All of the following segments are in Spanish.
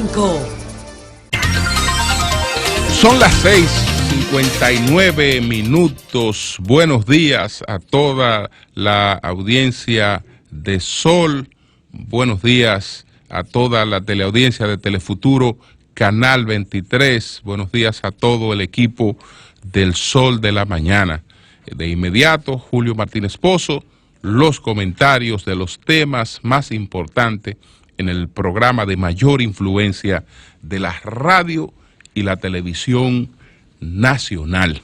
5. Son las 6:59. Buenos días a toda la audiencia de Sol. Buenos días a toda la teleaudiencia de Telefuturo, Canal 23. Buenos días a todo el equipo del Sol de la Mañana. De inmediato, Julio Martínez Pozo, los comentarios de los temas más importantes en el programa de mayor influencia de la radio y la televisión nacional.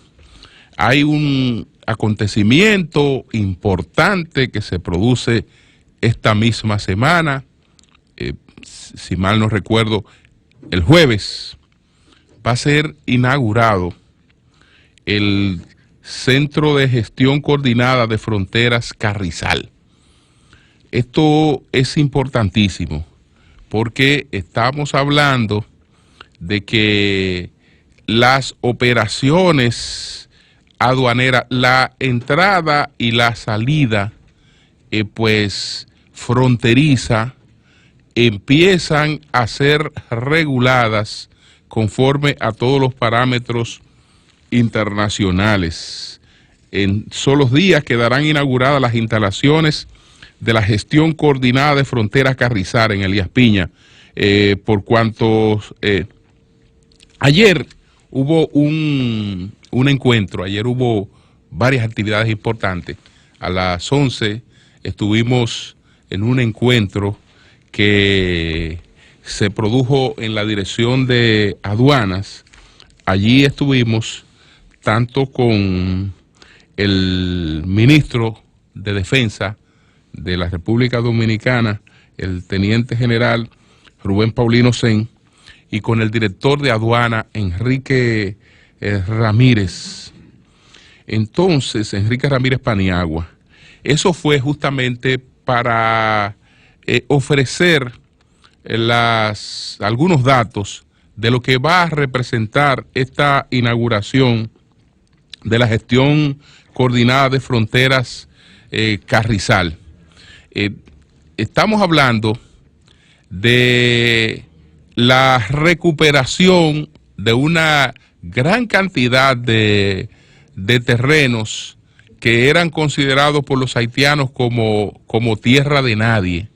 Hay un acontecimiento importante que se produce esta misma semana, si mal no recuerdo, el jueves va a ser inaugurado el Centro de Gestión Coordinada de Fronteras Carrizal. Esto es importantísimo porque estamos hablando de que las operaciones aduaneras, la entrada y la salida, pues fronteriza, empiezan a ser reguladas conforme a todos los parámetros internacionales. En solos días quedarán inauguradas las instalaciones de la Gestión Coordinada de Fronteras Carrizal en Elías Piña, por cuanto ayer hubo un encuentro, ayer hubo varias actividades importantes. A las 11 estuvimos en un encuentro que se produjo en la Dirección de Aduanas. Allí estuvimos tanto con el ministro de Defensa de la República Dominicana, el teniente general Rubén Paulino Sen, y con el director de aduana, Enrique Ramírez. Entonces, Enrique Ramírez Paniagua. Eso fue justamente para ofrecer algunos datos de lo que va a representar esta inauguración de la Gestión Coordinada de Fronteras Carrizal. Estamos hablando de la recuperación de una gran cantidad de terrenos que eran considerados por los haitianos como tierra de nadie,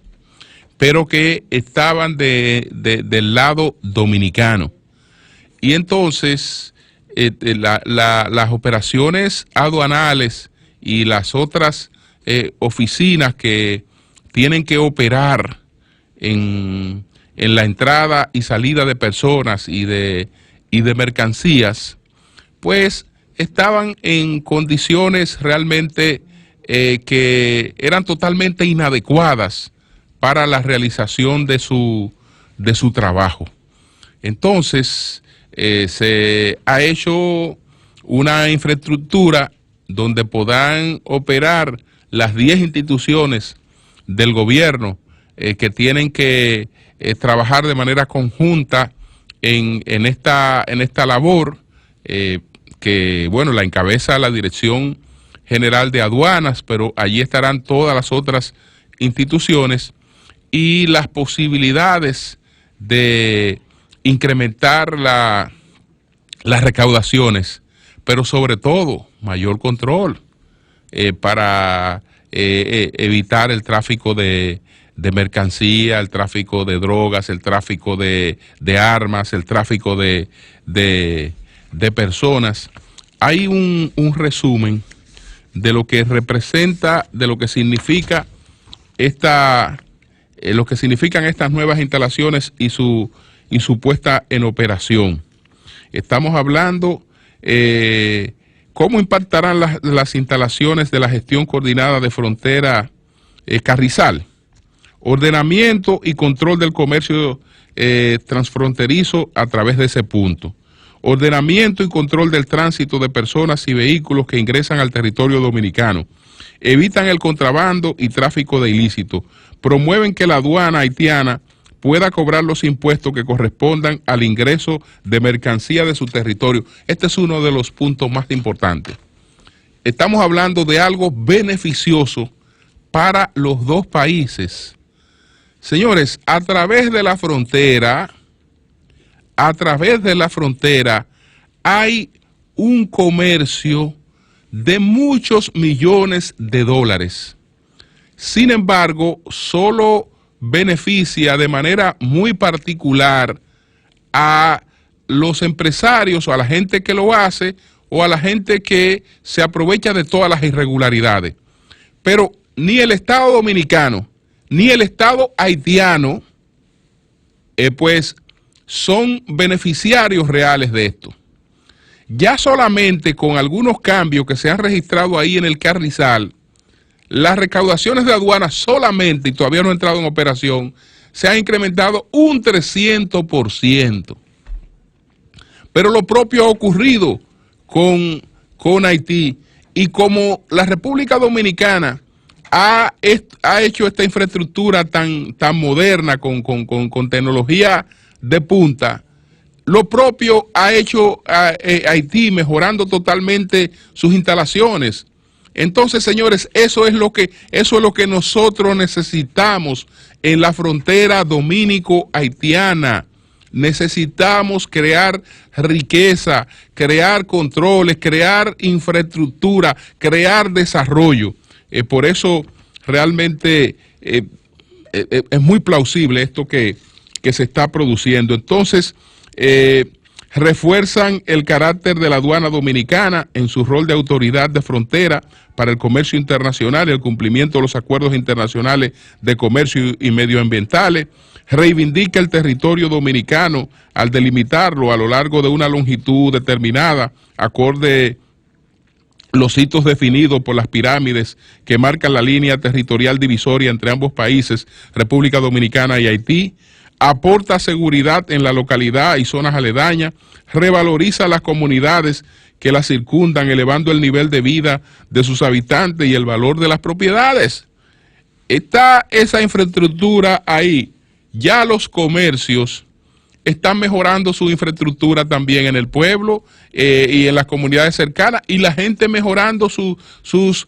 pero que estaban del lado dominicano. Y entonces las operaciones aduanales y las otras oficinas que tienen que operar en la entrada y salida de personas y de mercancías, pues estaban en condiciones realmente que eran totalmente inadecuadas para la realización de su trabajo. Entonces, se ha hecho una infraestructura donde podrán operar las 10 instituciones del gobierno que tienen que trabajar de manera conjunta en esta labor, que bueno, la encabeza la Dirección General de Aduanas, pero allí estarán todas las otras instituciones y las posibilidades de incrementar las recaudaciones, pero sobre todo mayor control para evitar el tráfico de mercancía, el tráfico de drogas, el tráfico de armas, el tráfico de personas. Hay un resumen de lo que representa, de lo que significa lo que significan estas nuevas instalaciones y su puesta en operación. Estamos hablando cómo impactarán las instalaciones de la Gestión Coordinada de Frontera Carrizal. Ordenamiento y control del comercio transfronterizo a través de ese punto. Ordenamiento y control del tránsito de personas y vehículos que ingresan al territorio dominicano. Evitan el contrabando y tráfico de ilícito. Promueven que la aduana haitiana pueda cobrar los impuestos que correspondan al ingreso de mercancía de su territorio. Este es uno de los puntos más importantes. Estamos hablando de algo beneficioso para los dos países. Señores, a través de la frontera a través de la frontera hay un comercio de muchos millones de dólares. Sin embargo, solo beneficia de manera muy particular a los empresarios o a la gente que lo hace o a la gente que se aprovecha de todas las irregularidades. Pero ni el Estado dominicano ni el Estado haitiano pues son beneficiarios reales de esto. Ya solamente con algunos cambios que se han registrado ahí en el Carrizal, las recaudaciones de aduanas solamente, y todavía no ha entrado en operación, se han incrementado un 300%. Pero lo propio ha ocurrido con Haití, y como la República Dominicana ha hecho esta infraestructura tan moderna con tecnología de punta, lo propio ha hecho Haití, mejorando totalmente sus instalaciones. Entonces, señores, eso es lo que nosotros necesitamos en la frontera dominico-haitiana. Necesitamos crear riqueza, crear controles, crear infraestructura, crear desarrollo. Por eso realmente es muy plausible esto que se está produciendo. Entonces, refuerzan el carácter de la aduana dominicana en su rol de autoridad de frontera para el comercio internacional y el cumplimiento de los acuerdos internacionales de comercio y medioambientales. Reivindica el territorio dominicano al delimitarlo a lo largo de una longitud determinada, acorde los hitos definidos por las pirámides que marcan la línea territorial divisoria entre ambos países, República Dominicana y Haití. Aporta seguridad en la localidad y zonas aledañas, revaloriza las comunidades que las circundan, elevando el nivel de vida de sus habitantes y el valor de las propiedades. Está esa infraestructura ahí. Ya los comercios están mejorando su infraestructura también en el pueblo y en las comunidades cercanas, y la gente mejorando sus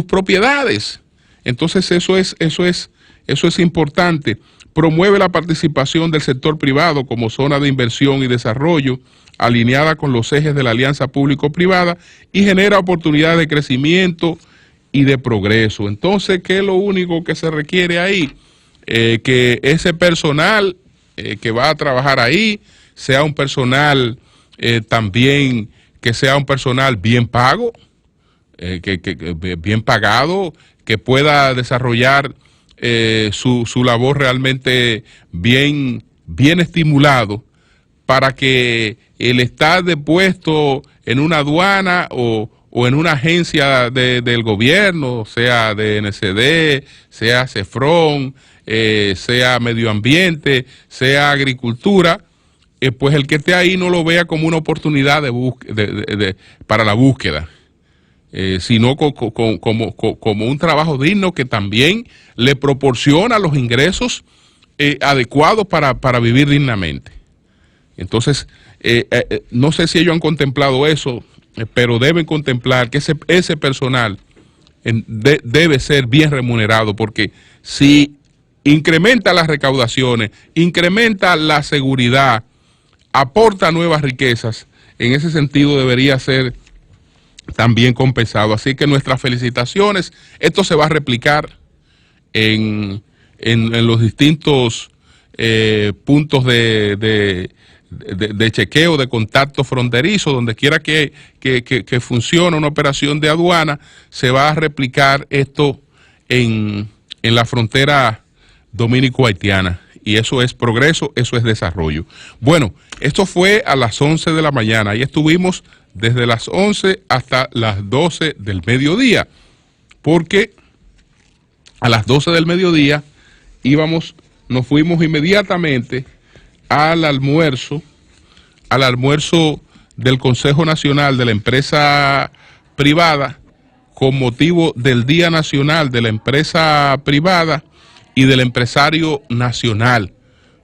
propiedades. Entonces eso es importante. Promueve la participación del sector privado como zona de inversión y desarrollo, alineada con los ejes de la alianza público-privada, y genera oportunidades de crecimiento y de progreso. Entonces, ¿qué es lo único que se requiere ahí? Que ese personal que va a trabajar ahí sea un personal también, que sea un personal bien pago, bien pagado, que pueda desarrollar su labor realmente bien estimulado, para que el estar depuesto en una aduana o en una agencia del gobierno, sea de NCD, sea CEFRON, sea medio ambiente, sea agricultura, pues el que esté ahí no lo vea como una oportunidad para la búsqueda, sino como un trabajo digno que también le proporciona los ingresos adecuados para vivir dignamente. Entonces, no sé si ellos han contemplado eso, pero deben contemplar que ese personal debe ser bien remunerado, porque si incrementa las recaudaciones, incrementa la seguridad, aporta nuevas riquezas, en ese sentido debería ser también compensado. Así que nuestras felicitaciones. Esto se va a replicar en los distintos puntos de chequeo, de contacto fronterizo, donde quiera que funcione una operación de aduana, se va a replicar esto en la frontera dominico-haitiana. Y eso es progreso, eso es desarrollo. Bueno, esto fue a las 11 de la mañana. Ahí estuvimos desde las 11 hasta las 12 del mediodía, porque a las 12 del mediodía nos fuimos inmediatamente al almuerzo del Consejo Nacional de la Empresa Privada, con motivo del Día Nacional de la Empresa Privada y del Empresario Nacional.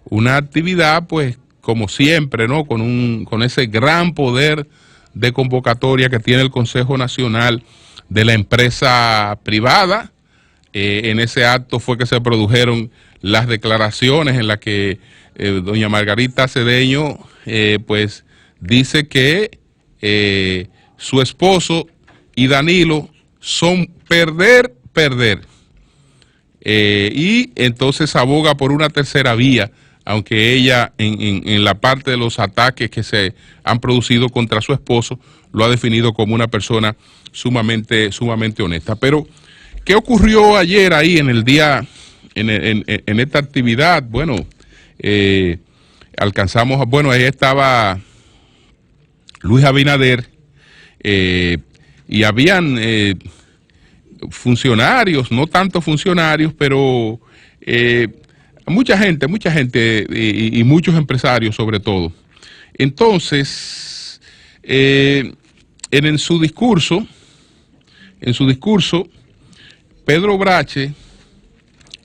Una actividad, pues, como siempre, ¿no?, con ese gran poder de convocatoria que tiene el Consejo Nacional de la Empresa Privada, En ese acto fue que se produjeron las declaraciones en las que doña Margarita Cedeño pues dice que su esposo y Danilo son perder. Y entonces aboga por una tercera vía, aunque ella en la parte de los ataques que se han producido contra su esposo lo ha definido como una persona sumamente honesta. Pero ¿qué ocurrió ayer ahí en el día, en esta actividad? Bueno, alcanzamos, bueno, ahí estaba Luis Abinader y habían funcionarios, no tanto funcionarios, pero mucha gente y muchos empresarios sobre todo. Entonces, en su discurso, Pedro Brache,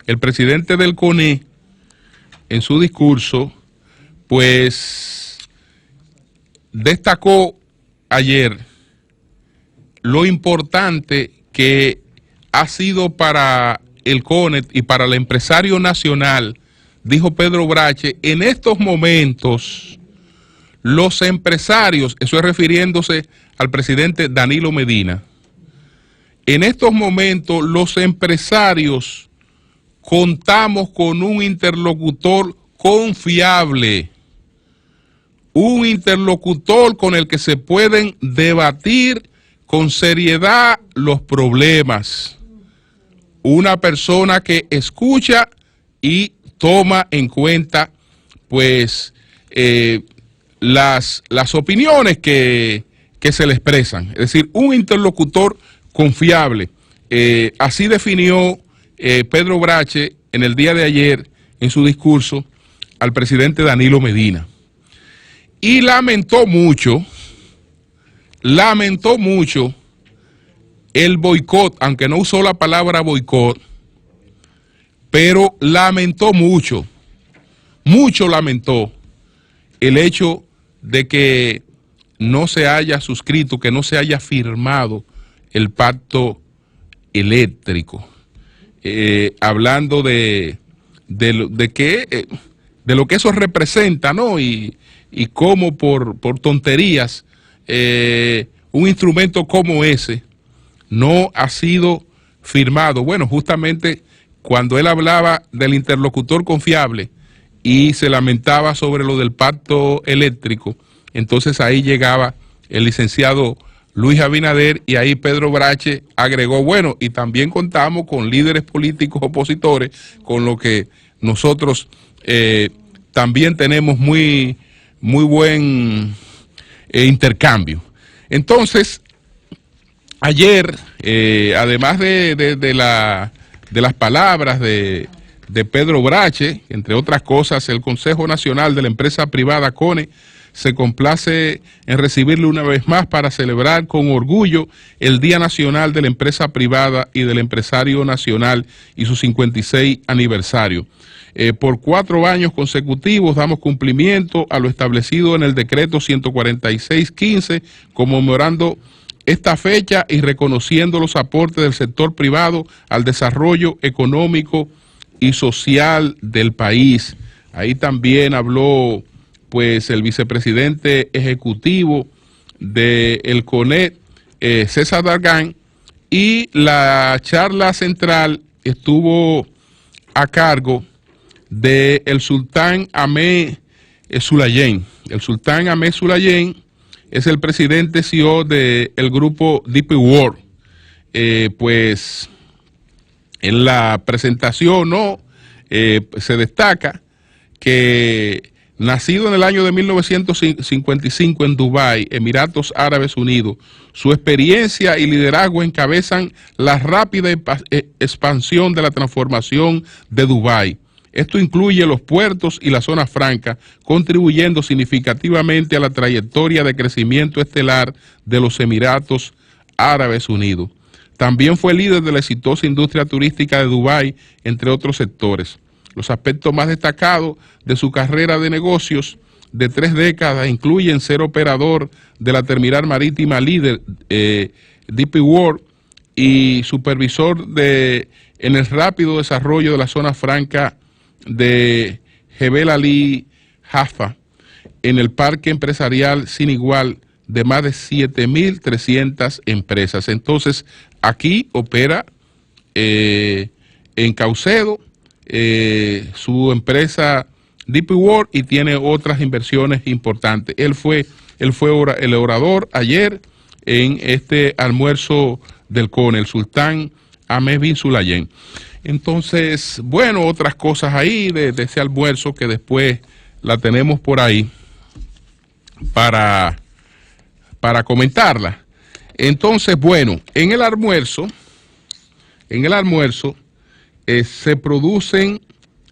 el presidente del CONE, en su discurso, pues destacó ayer lo importante que ha sido para el CONE y para el empresario nacional. Dijo Pedro Brache, en estos momentos los empresarios, eso es refiriéndose al presidente Danilo Medina, en estos momentos los empresarios contamos con un interlocutor confiable, un interlocutor con el que se pueden debatir con seriedad los problemas, una persona que escucha y toma en cuenta pues las opiniones que se le expresan, es decir, un interlocutor confiable. Así definió Pedro Brache en el día de ayer en su discurso al presidente Danilo Medina. Y lamentó mucho el boicot, aunque no usó la palabra boicot, pero lamentó mucho lamentó el hecho de que no se haya suscrito, que no se haya firmado el pacto eléctrico, hablando de lo que eso representa, ¿no? Y cómo por tonterías un instrumento como ese no ha sido firmado. Bueno, justamente cuando él hablaba del interlocutor confiable y se lamentaba sobre lo del pacto eléctrico, entonces ahí llegaba el licenciado Luis Abinader y ahí Pedro Brache agregó, bueno, y también contamos con líderes políticos opositores, con lo que nosotros también tenemos muy buen intercambio. Entonces, ayer, además de las palabras de Pedro Brache, entre otras cosas, el Consejo Nacional de la Empresa Privada CONE se complace en recibirle una vez más para celebrar con orgullo el Día Nacional de la Empresa Privada y del Empresario Nacional y su 56 aniversario. Por 4 años consecutivos damos cumplimiento a lo establecido en el decreto 146-15, conmemorando esta fecha y reconociendo los aportes del sector privado al desarrollo económico y social del país. Ahí también habló pues el vicepresidente ejecutivo del CONE, César Dargan, y la charla central estuvo a cargo del sultán Ahmed Sulayem. El sultán Ahmed Sulayem es el presidente CEO del grupo DP World. Pues en la presentación se destaca que nacido en el año de 1955 en Dubái, Emiratos Árabes Unidos, su experiencia y liderazgo encabezan la rápida expansión de la transformación de Dubái. Esto incluye los puertos y la zona franca, contribuyendo significativamente a la trayectoria de crecimiento estelar de los Emiratos Árabes Unidos. También fue líder de la exitosa industria turística de Dubái, entre otros sectores. Los aspectos más destacados de su carrera de negocios de 3 décadas incluyen ser operador de la terminal marítima líder DP World y supervisor de en el rápido desarrollo de la zona franca de Jebel Ali Jaffa, en el parque empresarial sin igual de más de 7.300 empresas. Entonces, aquí opera en Caucedo su empresa DP World y tiene otras inversiones importantes. Él fue el orador ayer en este almuerzo del CONE, el sultán Ahmed bin Sulayem. Entonces, bueno, otras cosas ahí de ese almuerzo que después la tenemos por ahí para comentarla. Entonces, bueno, en el almuerzo se producen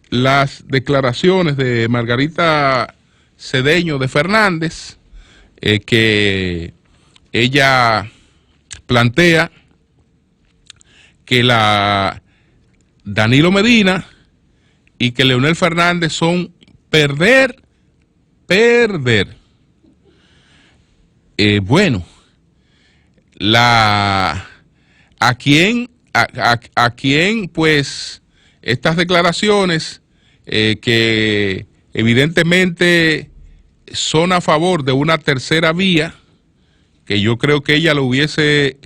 las declaraciones de Margarita Cedeño de Fernández, que ella plantea que Danilo Medina y que Leonel Fernández son perder. Bueno, a quién pues estas declaraciones que evidentemente son a favor de una tercera vía, que yo creo que ella lo hubiese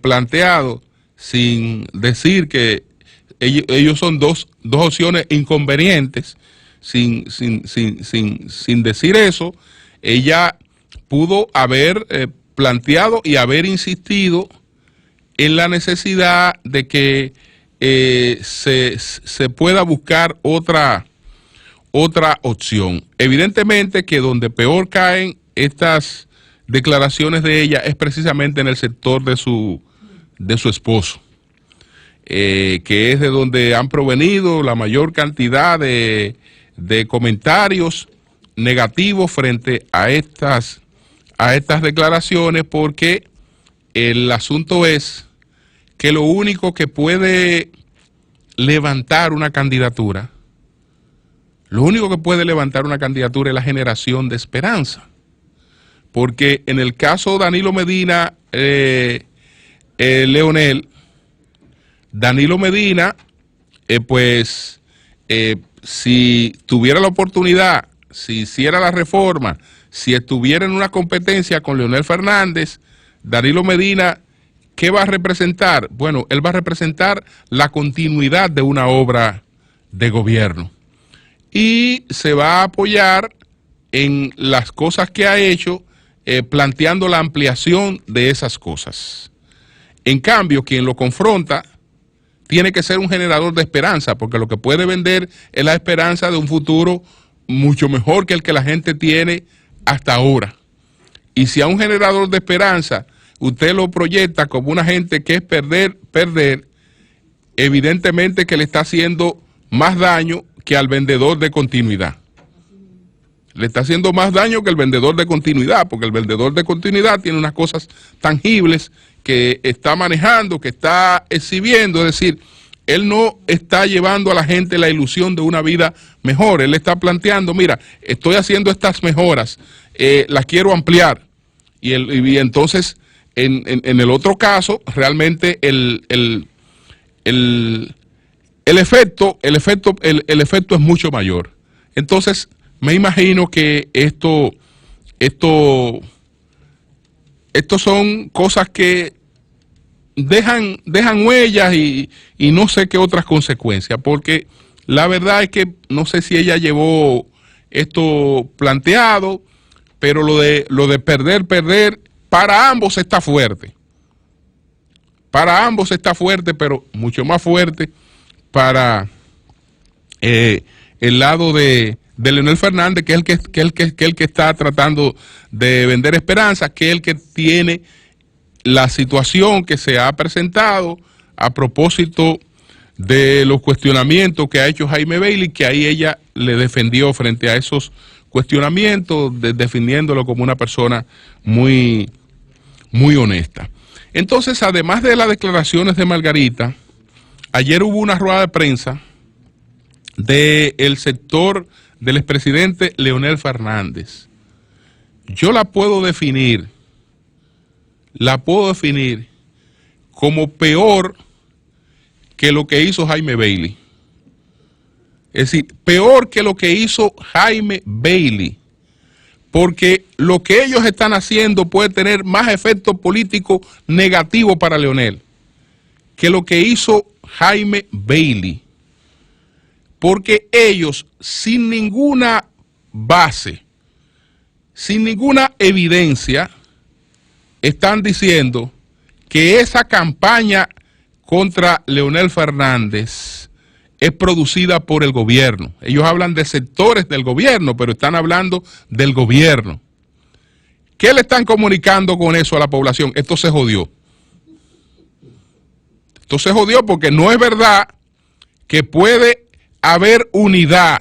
planteado sin decir que ellos son dos opciones inconvenientes, sin decir eso, ella pudo haber planteado y haber insistido en la necesidad de que se pueda buscar otra opción. Evidentemente que donde peor caen estas declaraciones de ella es precisamente en el sector de su esposo, que es de donde han provenido la mayor cantidad de comentarios negativos frente a estas declaraciones, porque el asunto es que lo único que puede levantar una candidatura, es la generación de esperanza. Porque en el caso de Danilo Medina, Leonel, Danilo Medina, si tuviera la oportunidad, si hiciera la reforma, si estuviera en una competencia con Leonel Fernández, Danilo Medina, ¿qué va a representar? Bueno, él va a representar la continuidad de una obra de gobierno y se va a apoyar en las cosas que ha hecho, planteando la ampliación de esas cosas. En cambio, quien lo confronta tiene que ser un generador de esperanza, porque lo que puede vender es la esperanza de un futuro mucho mejor que el que la gente tiene hasta ahora. Y si a un generador de esperanza usted lo proyecta como una gente que es perder, evidentemente que le está haciendo más daño que al vendedor de continuidad. Le está haciendo más daño que el vendedor de continuidad, porque el vendedor de continuidad tiene unas cosas tangibles que está manejando, que está exhibiendo, es decir, él no está llevando a la gente la ilusión de una vida mejor, él está planteando, mira, estoy haciendo estas mejoras, las quiero ampliar, y entonces, en el otro caso, realmente el efecto es mucho mayor. Entonces, me imagino que esto son cosas que dejan huellas y no sé qué otras consecuencias, porque la verdad es que no sé si ella llevó esto planteado, pero lo de perder, para ambos está fuerte. Para ambos está fuerte, pero mucho más fuerte para el lado de Leonel Fernández, que es el que está tratando de vender esperanza, que es el que tiene la situación que se ha presentado a propósito de los cuestionamientos que ha hecho Jaime Bailey, que ahí ella le defendió frente a esos cuestionamientos, definiéndolo como una persona muy honesta. Entonces, además de las declaraciones de Margarita, ayer hubo una rueda de prensa del sector del expresidente Leonel Fernández. Yo la puedo definir como peor que lo que hizo Jaime Bailey. Es decir, peor que lo que hizo Jaime Bailey. Porque lo que ellos están haciendo puede tener más efecto político negativo para Leonel que lo que hizo Jaime Bailey. Porque ellos, sin ninguna base, sin ninguna evidencia, están diciendo que esa campaña contra Leonel Fernández es producida por el gobierno. Ellos hablan de sectores del gobierno, pero están hablando del gobierno. ¿Qué le están comunicando con eso a la población? Esto se jodió. Esto se jodió porque no es verdad que puede haber unidad,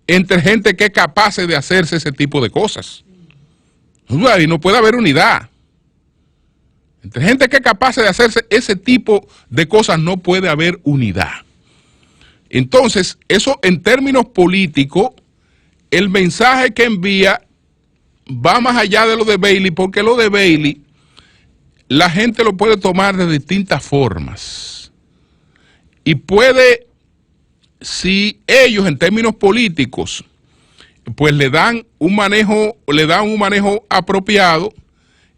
entre gente que es capaz de hacerse ese tipo de cosas. Y no puede haber unidad. Entre gente que es capaz de hacerse ese tipo de cosas no puede haber unidad. Entonces, eso en términos políticos, el mensaje que envía va más allá de lo de Bailey, porque lo de Bailey, la gente lo puede tomar de distintas formas. Y puede, si ellos en términos políticos, pues le dan un manejo apropiado,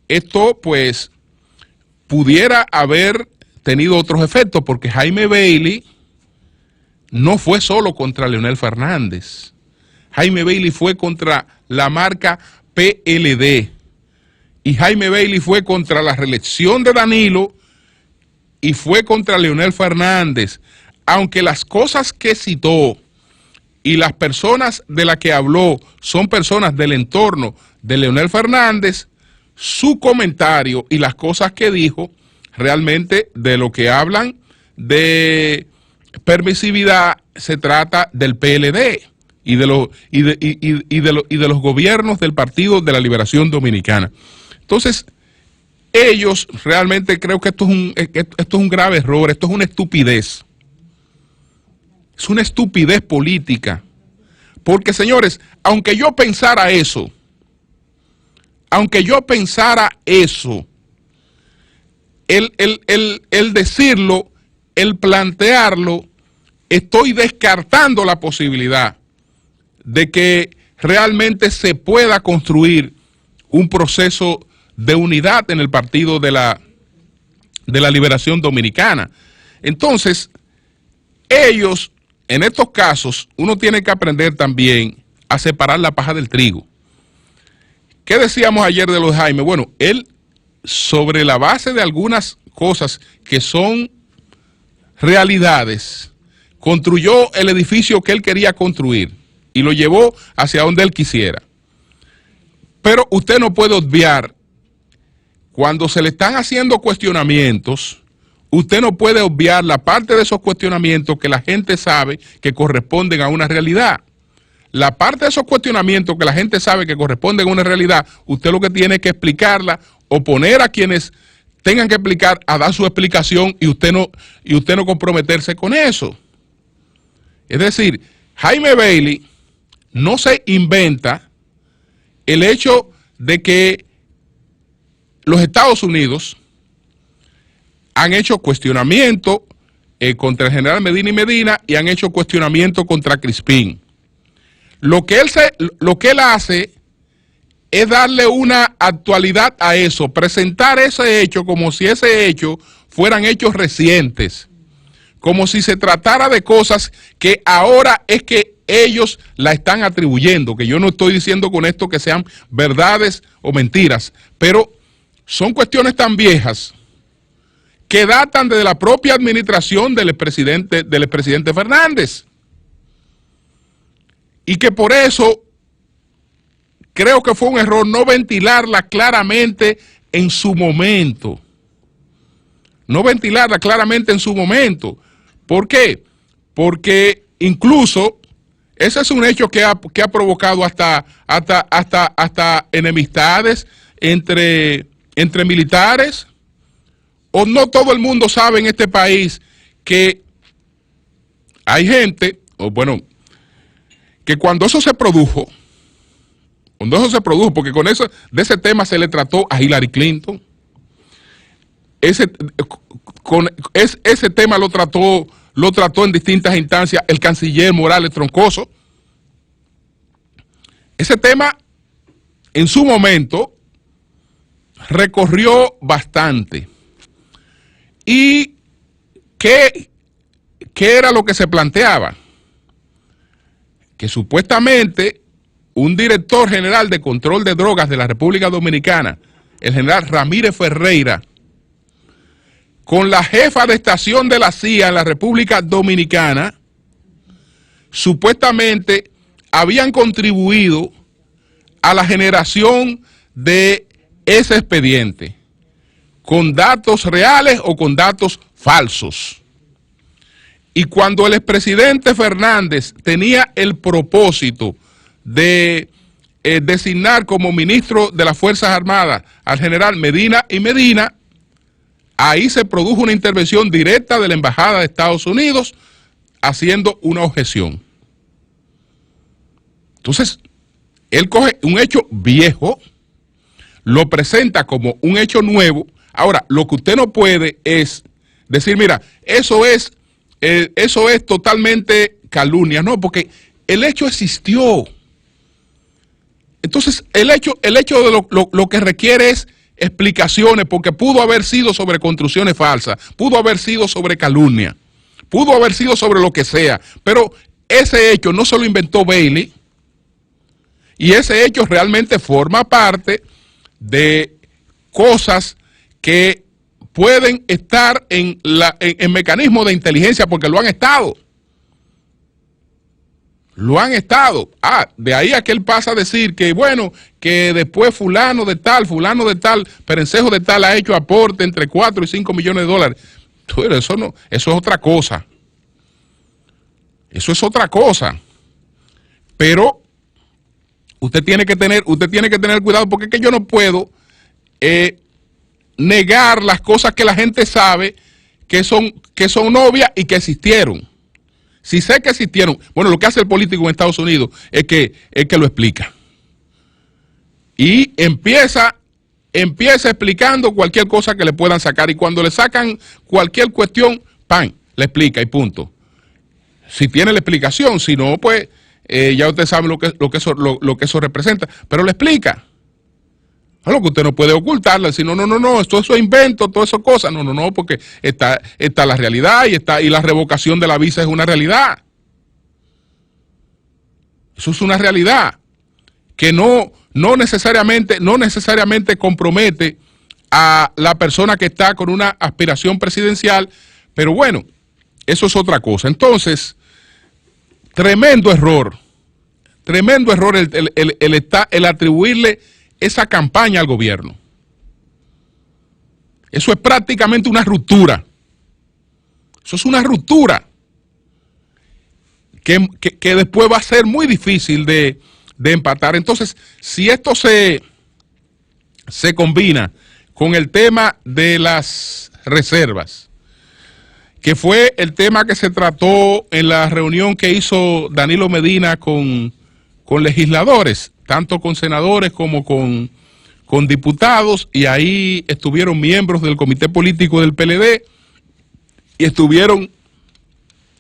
esto pues pudiera haber tenido otros efectos, porque Jaime Bailey no fue solo contra Leonel Fernández. Jaime Bailey fue contra la marca PLD. Y Jaime Bailey fue contra la reelección de Danilo y fue contra Leonel Fernández. Aunque las cosas que citó y las personas de las que habló son personas del entorno de Leonel Fernández, su comentario y las cosas que dijo, realmente de lo que hablan de permisividad, se trata del PLD y de los gobiernos del Partido de la Liberación Dominicana. Entonces, ellos realmente creo que esto es un grave error, esto es una estupidez. Es una estupidez política. Porque, señores, aunque yo pensara eso, el decirlo, el plantearlo, estoy descartando la posibilidad de que realmente se pueda construir un proceso de unidad en el Partido de la Liberación Dominicana. Entonces, ellos, en estos casos, uno tiene que aprender también a separar la paja del trigo. ¿Qué decíamos ayer de lo de Jaime? Bueno, él, sobre la base de algunas cosas que son realidades, construyó el edificio que él quería construir y lo llevó hacia donde él quisiera. Pero usted no puede obviar, cuando se le están haciendo cuestionamientos, usted no puede obviar la parte de esos cuestionamientos que la gente sabe que corresponden a una realidad. La parte de esos cuestionamientos que la gente sabe que corresponden a una realidad, usted lo que tiene que explicarla o poner a quienes tengan que explicar a dar su explicación y usted no comprometerse con eso. Es decir, Jaime Bailey no se inventa el hecho de que los Estados Unidos han hecho cuestionamiento contra el general Medina y Medina y han hecho cuestionamiento contra Crispín. Lo que él hace es darle una actualidad a eso, presentar ese hecho como si ese hecho fueran hechos recientes, como si se tratara de cosas que ahora es que ellos la están atribuyendo, que yo no estoy diciendo con esto que sean verdades o mentiras, pero son cuestiones tan viejas que datan de la propia administración del expresidente Fernández. Y que por eso creo que fue un error no ventilarla claramente en su momento. No ventilarla claramente en su momento. ¿Por qué? Porque incluso ese es un hecho que ha provocado hasta enemistades entre militares. O no todo el mundo sabe en este país que hay gente, o bueno, que cuando eso se produjo, porque con eso, de ese tema se le trató a Hillary Clinton, ese tema lo trató en distintas instancias el canciller Morales Troncoso. Ese tema, en su momento, recorrió bastante. ¿Y qué era lo que se planteaba? Que supuestamente un director general de control de drogas de la República Dominicana, el general Ramírez Ferreira, con la jefa de estación de la CIA en la República Dominicana, supuestamente habían contribuido a la generación de ese expediente, con datos reales o con datos falsos. Y cuando el expresidente Fernández tenía el propósito de designar como ministro de las Fuerzas Armadas al general Medina y Medina, ahí se produjo una intervención directa de la Embajada de Estados Unidos haciendo una objeción. Entonces, él coge un hecho viejo, lo presenta como un hecho nuevo. Ahora, lo que usted no puede es decir, mira, eso es totalmente calumnia, no, porque el hecho existió. Entonces, el hecho de lo que requiere es explicaciones, porque pudo haber sido sobre construcciones falsas, pudo haber sido sobre calumnia, pudo haber sido sobre lo que sea, pero ese hecho no se lo inventó Bailey, y ese hecho realmente forma parte de cosas que pueden estar en mecanismos de inteligencia, porque lo han estado. Lo han estado. De ahí a que él pasa a decir que, bueno, que después fulano de tal, perencejo de tal ha hecho aporte entre 4 y 5 millones de dólares. Pero eso no, eso es otra cosa. Eso es otra cosa. Pero usted tiene que tener cuidado, porque es que yo no puedo negar las cosas que la gente sabe que son obvias y que existieron. Si sé que existieron, bueno, lo que hace el político en Estados Unidos es que lo explica. Y empieza explicando cualquier cosa que le puedan sacar, y cuando le sacan cualquier cuestión, ¡pam!, le explica y punto. Si tiene la explicación, si no, pues ya usted sabe lo que eso representa, pero le explica. Lo que usted no puede ocultarle, si no, esto es invento, todas esas cosas. No, porque está la realidad y la revocación de la visa es una realidad. Eso es una realidad que no necesariamente compromete a la persona que está con una aspiración presidencial, pero bueno, eso es otra cosa. Entonces, tremendo error el atribuirle esa campaña al gobierno. Eso es prácticamente una ruptura. Eso es una ruptura que después va a ser muy difícil de empatar. Entonces, si esto se combina con el tema de las reservas, que fue el tema que se trató en la reunión que hizo Danilo Medina con legisladores, tanto con senadores como con diputados, y ahí estuvieron miembros del comité político del PLD y estuvieron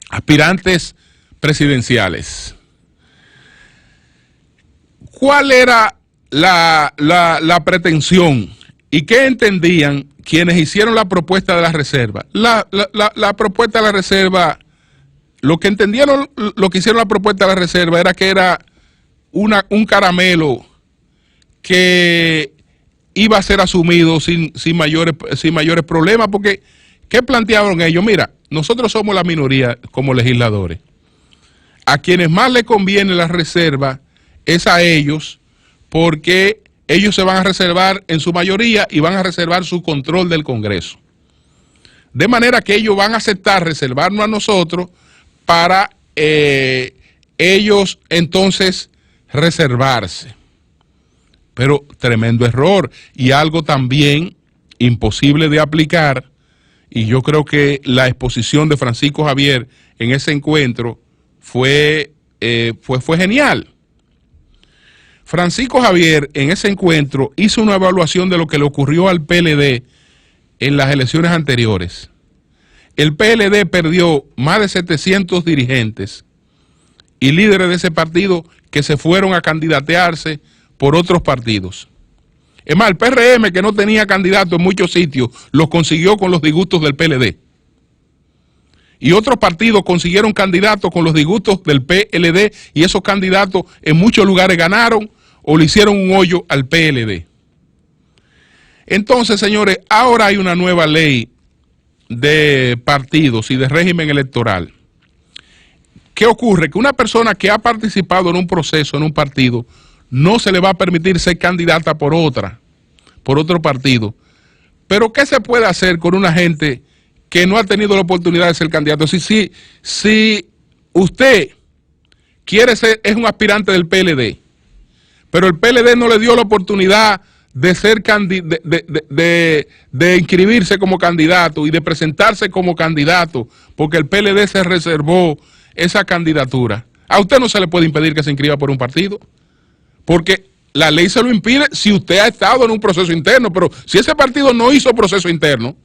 aspirantes presidenciales. ¿Cuál era la pretensión y qué entendían quienes hicieron la propuesta de la reserva? La propuesta de la reserva, lo que entendieron, lo que hicieron la propuesta de la reserva era que era un caramelo que iba a ser asumido sin mayores problemas, porque ¿qué plantearon ellos? Mira, nosotros somos la minoría como legisladores. A quienes más les conviene la reserva es a ellos, porque ellos se van a reservar en su mayoría y van a reservar su control del Congreso. De manera que ellos van a aceptar reservarnos a nosotros para ellos entonces reservarse. Pero tremendo error, y algo también imposible de aplicar, y yo creo que la exposición de Francisco Javier en ese encuentro fue genial. Francisco Javier en ese encuentro hizo una evaluación de lo que le ocurrió al PLD en las elecciones anteriores, el PLD perdió más de 700 dirigentes y líderes de ese partido que se fueron a candidatearse por otros partidos. Es más, el PRM, que no tenía candidato en muchos sitios, los consiguió con los disgustos del PLD. Y otros partidos consiguieron candidatos con los disgustos del PLD y esos candidatos en muchos lugares ganaron o le hicieron un hoyo al PLD. Entonces, señores, ahora hay una nueva ley de partidos y de régimen electoral. ¿Qué ocurre? Que una persona que ha participado en un proceso, en un partido, no se le va a permitir ser candidata por otro partido. Pero ¿qué se puede hacer con una gente que no ha tenido la oportunidad de ser candidato? Si usted quiere ser, es un aspirante del PLD, pero el PLD no le dio la oportunidad de ser de inscribirse como candidato y de presentarse como candidato, porque el PLD se reservó esa candidatura. A usted no se le puede impedir que se inscriba por un partido, porque la ley se lo impide si usted ha estado en un proceso interno, pero si ese partido no hizo proceso interno,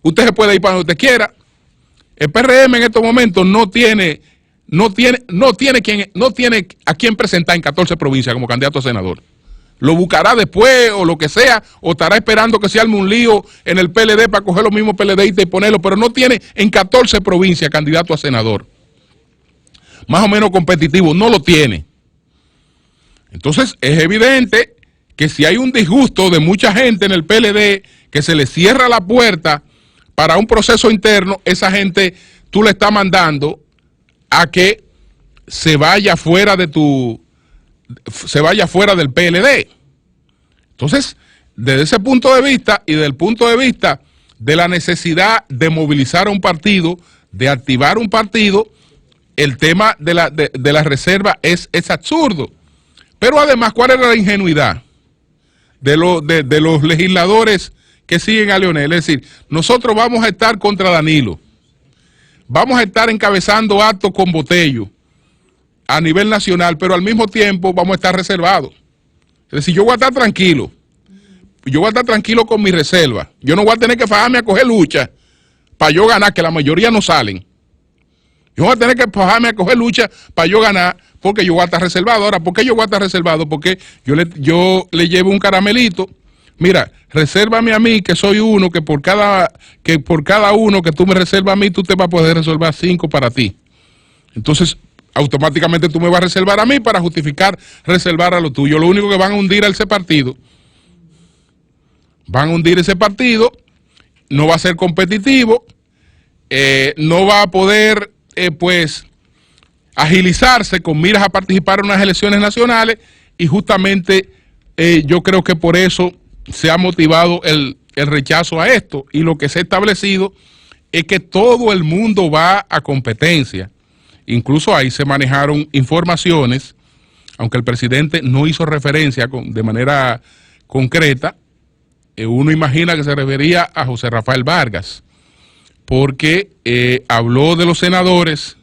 usted se puede ir para donde usted quiera. El PRM en estos momentos no tiene a quién presentar en 14 provincias como candidato a senador. Lo buscará después o lo que sea, o estará esperando que se arme un lío en el PLD para coger los mismos PLDistas y ponerlo, pero no tiene en 14 provincias candidato a senador. Más o menos competitivo, no lo tiene. Entonces es evidente que si hay un disgusto de mucha gente en el PLD, que se le cierra la puerta para un proceso interno, esa gente tú le estás mandando a que se vaya fuera del PLD. Entonces, desde ese punto de vista y desde el punto de vista de la necesidad de movilizar a un partido, de activar un partido, el tema de la reserva es absurdo. Pero además, ¿cuál era la ingenuidad de los legisladores que siguen a Leonel? Es decir, nosotros vamos a estar contra Danilo, vamos a estar encabezando actos con Botello a nivel nacional, pero al mismo tiempo vamos a estar reservados. Es decir, yo voy a estar tranquilo, con mi reserva. Yo no voy a tener que fajarme a coger lucha para yo ganar, que la mayoría no salen. Yo voy a tener que fajarme a coger lucha para yo ganar, porque yo voy a estar reservado. Ahora, ¿por qué yo voy a estar reservado? Porque yo le llevo un caramelito. Mira, resérvame a mí, que soy uno, que por cada uno que tú me reservas a mí, tú te vas a poder reservar 5 para ti. Entonces, automáticamente tú me vas a reservar a mí para justificar reservar a lo tuyo. Lo único que van a hundir a ese partido, no va a ser competitivo, no va a poder, agilizarse con miras a participar en unas elecciones nacionales, y justamente yo creo que por eso se ha motivado el rechazo a esto, y lo que se ha establecido es que todo el mundo va a competencia. Incluso ahí se manejaron informaciones, aunque el presidente no hizo referencia de manera concreta, uno imagina que se refería a José Rafael Vargas, porque habló de los senadores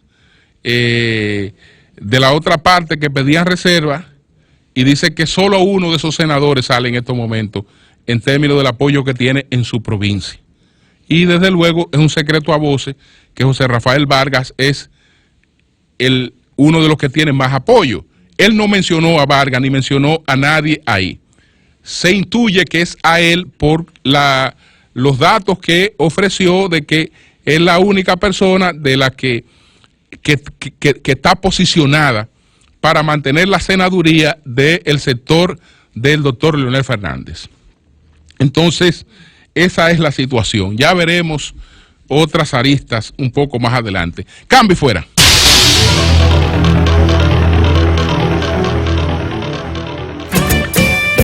de la otra parte que pedían reserva, y dice que solo uno de esos senadores sale en estos momentos en términos del apoyo que tiene en su provincia. Y desde luego es un secreto a voces que José Rafael Vargas es uno de los que tiene más apoyo. Él no mencionó a Vargas ni mencionó a nadie ahí. Se intuye que es a él por los datos que ofreció de que es la única persona de la que está posicionada para mantener la senaduría del sector del doctor Leonel Fernández. Entonces, esa es la situación. Ya veremos otras aristas un poco más adelante. Cambio fuera.